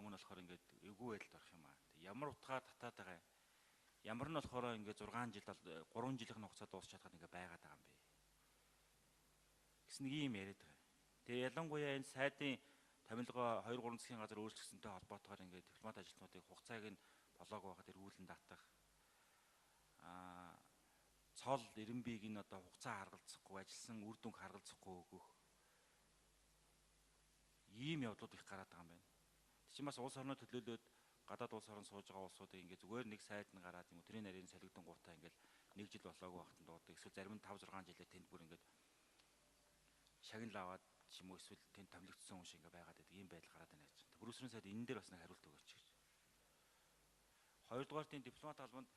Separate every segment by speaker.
Speaker 1: өмнө болохоор ингээд эвгүй байдалд орох юм аа. Ямар утгаа татаад байгаа юм. Ямар нь болохоор ингээд 6 жил 3 жилийн хугацаа дуусч чадхад ингээд байгаад байгаа юм бэ. Гэс нэг юм яриад байгаа. Тэгээ ялангуяа энэ сайдын томилгоо 2 3 засгийн газар өөрчлөсөнтэй холбоотойгоор ингээд дипломат ажилтнуудыг хугацааг нь болоог байхад эргүүлэн татах. Цол эренбийг нь одоо хугацаа харгалзахгүй, ажилласан үр дүнг харгалзахгүй өгөх. Ийм явдлууд их гараад байгаа юм байна. Тэг чи бас улс орноо төлөөлөөд гадаад улс орон сууж байгаа улсуудыг ингээд зүгээр нэг сайд нь гараад юм уу тэрийн нарийн солигдсон гутаа ингээд 1 жил болоогүй байхад дуудаг. Эсвэл зарим нь 5 6 жилээр тэнд бүр ингээд шагнал аваад ч юм уу эсвэл тэнд томилогдсон хүн шиг ингээд байгаад байдаг. Ийм байдал гараад байна гэж. Брюсселийн сайд энэ дээр бас нэг хариулт өгөөч гэж. Хоёрдугаар тийм дипломат албанд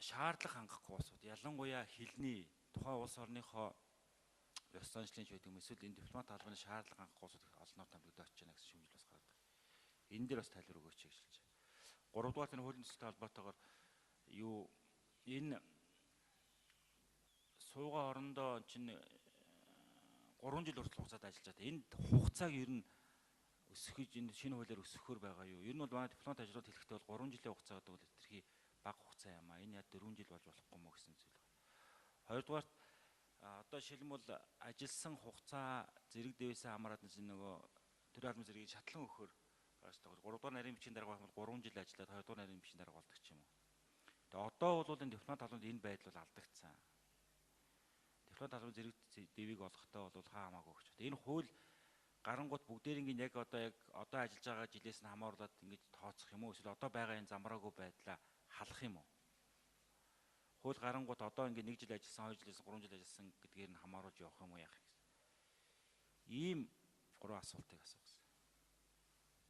Speaker 1: шаардлага хангахгүй улсууд ялангуяа хэлний тухайн улс орныхоо ёс заншлын ч байдаг юм эсвэл энэ дипломат албаны шаардлага хангахгүй улсууд олноор томилогдож байна гэсэн шүүмжил бас гараад байна. Энэ дээр бас тайлбар өгөөч гэж хэлж байна. Гуравдугаар нь хуулийн төсөлтэй холбоотойгоор юу энэ суугаа орондоо чинь 3 жил хүртэл хугацаад ажиллаж байгаа. Энд хугацааг ер нь өсгөж энэ шинэ хуулиар өсгөхөр байгаа юу? Ер нь бол манай дипломат ажлууд хэлэхдээ бол 3 жилийн хугацаа гэдэг бол тэрхий бага хугацаа юм аа. Энэ яа 4 жил болж болохгүй мó гэсэн зүйл байна. Хоёрдугаар одоо шилбэл ажилласан хугацаа зэрэг дэвээсээ хамаарат нөгөө төр албан зэргийг шатлан өгөхөр гарч байгаа. 3 дугаар нарийн бичгийн дарга бол 3 жил ажиллаад 2 дугаар нарийн бичгийн дарга болдог ч юм уу. Тэгээ одоо бол энэ дипломат албанд энэ байдал бол алдагдсан. Дипломат албан зэрэг дэвийг олохдоо бол хаа хамаагүй гэж байна. Энэ хууль гарангууд бүгдээрийн яг одоо ажиллаж байгаа жилээс нь хамааруулаад ингэж тооцох юм уу? Эсвэл одоо байгаа энэ замраагүй байдлаа халах юм уу? Хууль гарангууд одоо ингэ 1 жил ажилласан, 2 жилээс 3 жил ажилласан гэдгээр нь хамааруулж явах юм уу яах юм? Ийм 3 асуултыг асуусан.